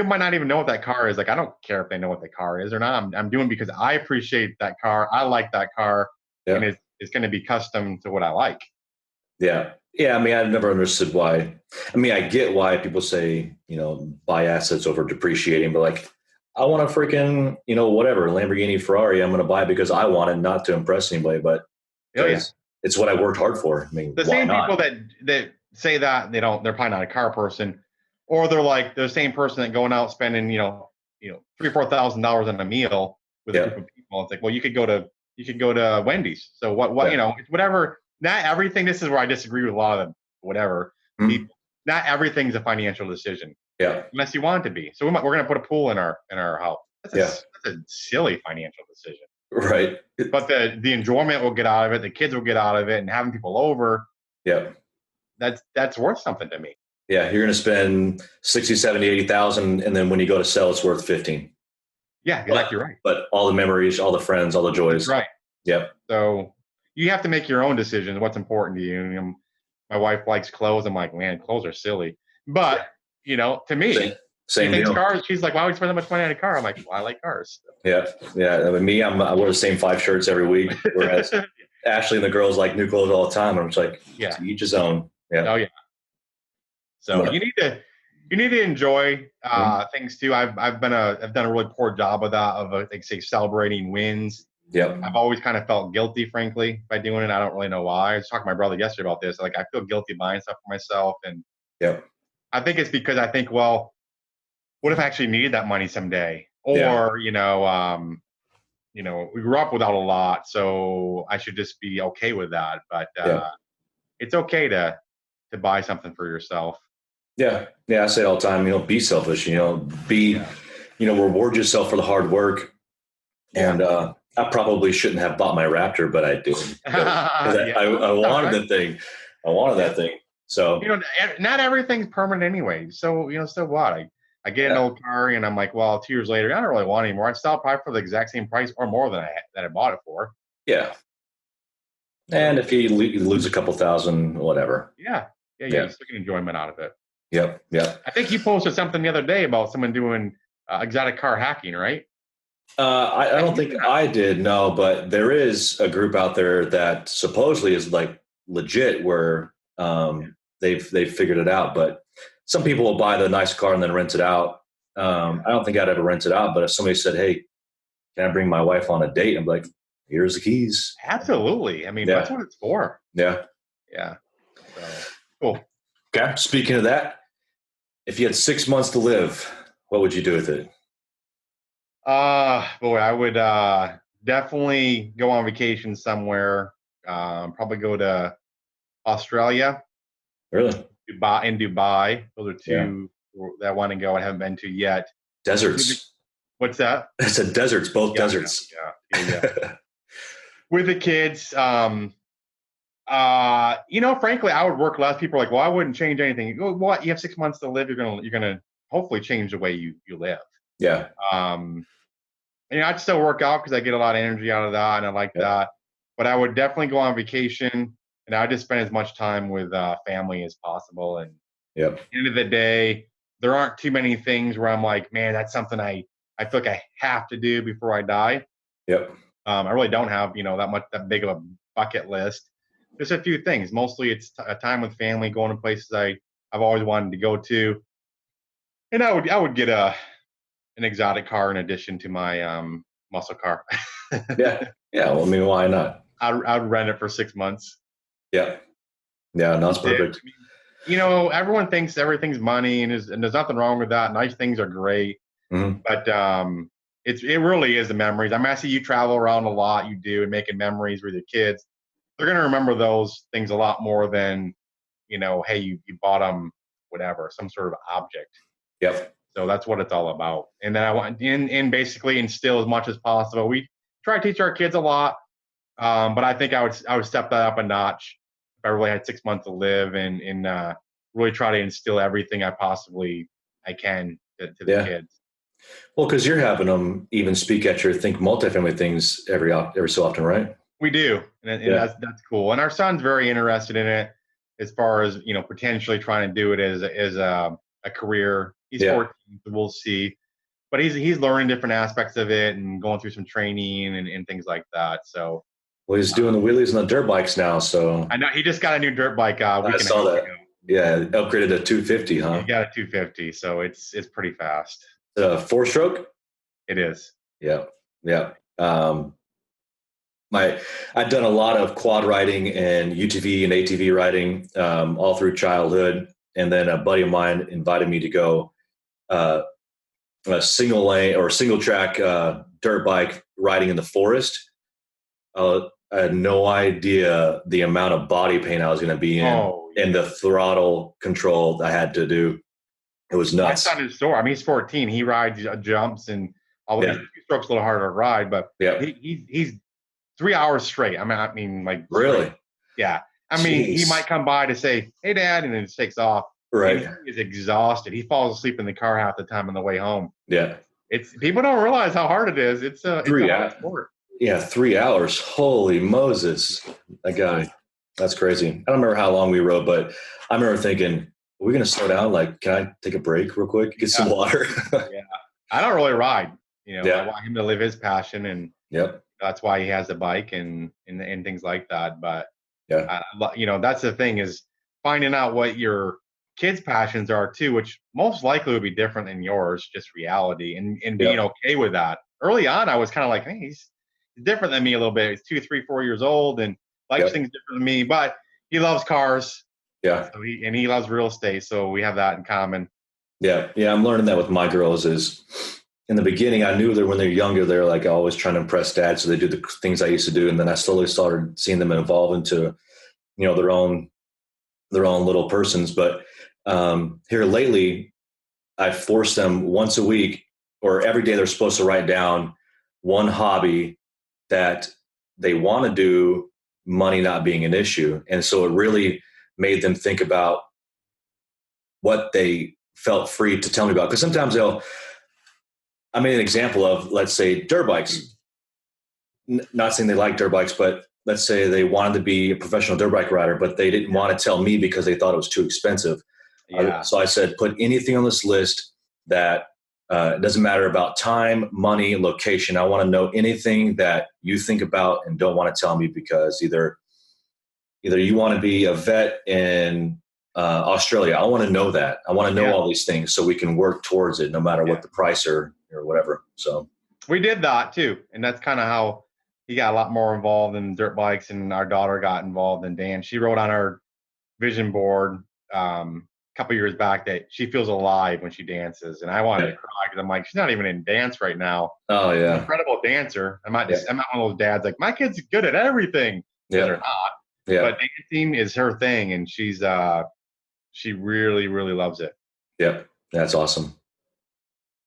might not even know what that car is. Like, I don't care if they know what the car is or not. I'm doing it because I appreciate that car. I like that car. Yeah. And it's going to be custom to what I like. Yeah. Yeah. I mean, I've never understood why. I mean, I get why people say, buy assets over depreciating, but like, I want a freaking, whatever, Lamborghini, Ferrari. I'm going to buy it because I want it, not to impress anybody, but it's what I worked hard for. I mean, the same people that say that they're probably not a car person, or they're like the same person that going out spending $3,000-4,000 on a meal with a Yeah. group of people. It's like, well, you could go to Wendy's. So what Yeah. it's whatever. Not everything. This is where I disagree with a lot of the whatever Mhm. people. Not everything's a financial decision Yeah. unless you want it to be. So we're going to put a pool in our house. Yeah. That's a silly financial decision. Right. But the enjoyment we'll get out of it, the kids will get out of it, and having people over, Yeah. that's worth something to me. Yeah. You're going to spend 60, 70, 80,000. And then when you go to sell, it's worth 15. Yeah, exactly right. But all the memories, all the friends, all the That's joys. right. Yep. So you have to make your own decisions. What's important to you? My wife likes clothes. I'm like, man, clothes are silly. But to me, Same, she same thinks deal. cars. She's like, why would you spend that much money on a car? I'm like, well, I like cars. Yeah. Yeah. I mean, me, I wear the same 5 shirts every week. Whereas Ashley and the girls like new clothes all the time. And I'm just like, Yeah. to each his own. Yeah. Oh yeah. So But, you need to enjoy Mhm. things too. I've done a really poor job of that, of like say celebrating wins. Yep. I've always kind of felt guilty, frankly, by doing it. I don't really know why. I was talking to my brother yesterday about this. Like, I feel guilty buying stuff for myself, and Yep. I think it's because I think, well, what if I actually needed that money someday? Yeah. Or we grew up without a lot, so I should just be okay with that. But Yeah. it's okay to buy something for yourself. Yeah. Yeah. I say it all the time, be selfish, Yeah. reward yourself for the hard work. Yeah. And I probably shouldn't have bought my Raptor, but I did because Yeah. I All wanted right. the thing. I wanted Yeah. that thing. So Not everything's permanent anyway. So, so what? I get an yeah, old car and I'm like, well, 2 years later, I don't really want it anymore. I sell it probably for the exact same price or more than I bought it for. yeah. And So, if you lose a couple thousand, whatever. yeah. Yeah. Yeah. You Yeah. still get enjoyment out of it. Yep. Yep. I think you posted something the other day about someone doing exotic car hacking, right? I don't think I did, no, but there is a group out there that supposedly is like legit where they've figured it out. But some people will buy the nice car and then rent it out. I don't think I'd ever rent it out, but if somebody said, "Hey, can I bring my wife on a date?" I'm like, "Here's the keys." Absolutely. I mean, that's Yeah. what it's for. Yeah. Yeah. So cool. Okay. Speaking of that, if you had 6 months to live, what would you do with it? Boy, I would definitely go on vacation somewhere. Probably go to Australia, Really? Dubai. Those are Yeah. two that I want to go. I haven't been to yet. Deserts. What's that? It's a deserts, both Yeah, deserts. yeah. With the kids, frankly, I would work less. People are like, well, I wouldn't change anything. You go, what? You have 6 months to live. You're gonna hopefully change the way you live. Yeah. Um, I'd still work out because I get a lot of energy out of that, and I like Yep. that. But I would definitely go on vacation, and I just spend as much time with family as possible. And Yep. at the end of the day, there aren't too many things where I'm like, man, that's something I feel like I have to do before I die. Yep. I really don't have that big of a bucket list. Just a few things. Mostly, it's a time with family, going to places I've always wanted to go to, and I would get an exotic car in addition to my muscle car. Yeah. Yeah. Well, I mean, why not? I'd rent it for 6 months. Yeah. Yeah. No, it's That's it. perfect. Everyone thinks everything's money, and there's nothing wrong with that. Nice things are great, Mhm. but it really is the memories. I mean, I see you travel around a lot. You do, and making memories with your kids. They're gonna remember those things a lot more than hey, you bought them whatever, some sort of object. Yep. So that's what it's all about. And then I want and basically instill as much as possible. We try to teach our kids a lot, but I think I would step that up a notch if I really had 6 months to live, and really try to instill everything I can to the Yeah. kids. Well, because you're having them even speak at your Think Multifamily things every so often, right? We do, and Yeah. that's cool. And our son's very interested in it, as far as potentially trying to do it as a career. He's Yeah. 14, so we'll see. But he's learning different aspects of it and going through some training and things like that. So Well, he's doing the wheelies and the dirt bikes now, so I know he just got a new dirt bike a I week and a saw half that. ago. Yeah, upgraded to 250, He huh? got a 250, so it's pretty fast. 4-stroke. It is. Yeah. Yeah. I'd done a lot of quad riding and UTV and ATV riding all through childhood. And then a buddy of mine invited me to go a single lane or single track dirt bike riding in the forest. I had no idea the amount of body pain I was going to be in, Oh, and yeah. the throttle control I had to do. It was My nuts. son is sore. I mean, he's 14. He rides jumps and all of Yeah. his strokes a little harder to ride, but Yeah. he's 3 hours straight. I mean, like Really? straight. Yeah. I mean, he Jeez. might come by to say, "Hey, Dad," and then it takes off. Right. And he is exhausted. He falls asleep in the car half the time on the way home. Yeah. It's people don't realize how hard it is. It's a hard sport. Yeah, 3 hours. Holy Moses. That guy. That's crazy. I don't remember how long we rode, but I remember thinking, are we going to slow down? Like, can I take a break real quick? Get some water. Yeah. I don't really ride. I Yeah. want him to live his passion, and Yep. that's why he has a bike and things like that. But Yeah. that's the thing, is finding out what your kids' passions are too, which most likely would be different than yours, just reality, and being okay with that. Early on, I was kind of like, hey, he's different than me a little bit. He's 2, 3, 4 years old and likes things different than me, but he loves cars. Yeah. So he loves real estate, so we have that in common. Yeah. Yeah. I'm learning that with my girls is in the beginning, I knew that when they're younger, they're like always trying to impress dad. So they do the things I used to do. And then I slowly started seeing them evolve into, their own little persons. But here lately, I forced them once a week or every day they're supposed to write down one hobby that they want to do, money not being an issue. And so it really made them think about what they felt free to tell me about. Because sometimes I made an example of, let's say, dirt bikes. Not saying they like dirt bikes, but let's say they wanted to be a professional dirt bike rider, but they didn't want to tell me because they thought it was too expensive. Yeah. So I said, put anything on this list that it doesn't matter about time, money, location. I want to know anything that you think about and don't want to tell me, because either you want to be a vet in Australia. I want to know that. I want to know all these things so we can work towards it, no matter what the price or whatever. So we did that too, and that's kind of how he got a lot more involved in dirt bikes, and our daughter got involved in dance. She wrote on our vision board a couple years back that she feels alive when she dances, and I wanted to cry because I'm like, she's not even in dance right now. Oh yeah, incredible dancer. I'm not one of those dads like, my kid's good at everything. Yeah, they're not. Yeah, but dancing is her thing, and she really, really loves it. Yeah, that's awesome.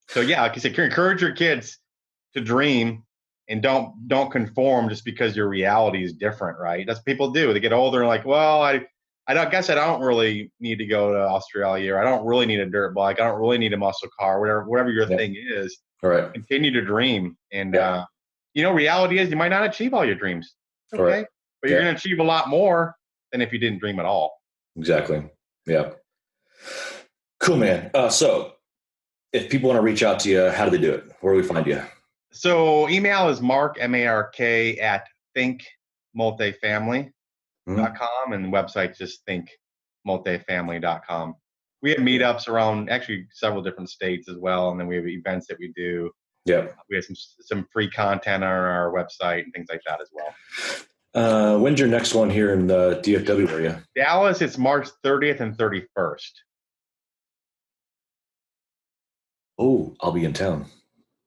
So yeah, like you said, encourage your kids to dream, and don't conform just because your reality is different, right? That's what people do. They get older and like, well, I guess I don't really need to go to Australia, or I don't really need a dirt bike. I don't really need a muscle car, whatever your thing is. All right. Continue to dream. And, reality is you might not achieve all your dreams. Okay. Right. But you're going to achieve a lot more than if you didn't dream at all. Exactly. Yeah. Cool, man. So if people want to reach out to you, how do they do it? Where do we find you? So email is Mark, MARK, at ThinkMultiFamily.com, and the website just ThinkMultiFamily.com. We have meetups around actually several different states as well, and then we have events that we do. Yeah. We have some free content on our website and things like that as well. When's your next one here in the DFW area? Dallas, it's March 30th and 31st. Oh, I'll be in town.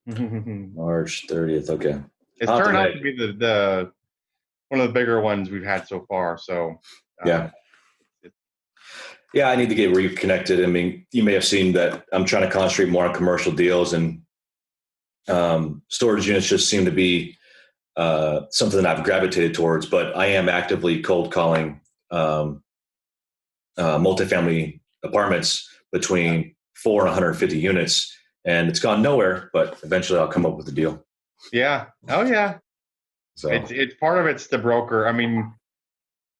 March 30th. Okay. It's turned out to be the one of the bigger ones we've had so far. So yeah, I need to get reconnected. I mean, you may have seen that I'm trying to concentrate more on commercial deals, and storage units just seem to be something that I've gravitated towards. But I am actively cold calling multifamily apartments between 4 and 150 units. And it's gone nowhere, but eventually I'll come up with a deal. Yeah. Oh, yeah. So it's part of it's the broker. I mean,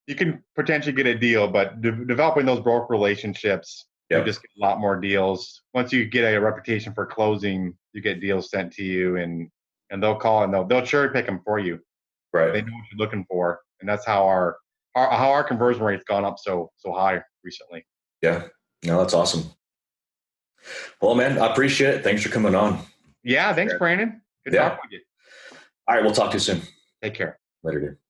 you can potentially get a deal, but developing those broker relationships, you just get a lot more deals. Once you get a reputation for closing, you get deals sent to you, and they'll call and they'll cherry pick them for you. Right. They know what you're looking for, and that's how our conversion rate's gone up so high recently. Yeah. No, that's awesome. Well, man, I appreciate it. Thanks for coming on. Yeah, thanks, Brandon. Good talking with you. All right, we'll talk to you soon. Take care. Later, dude.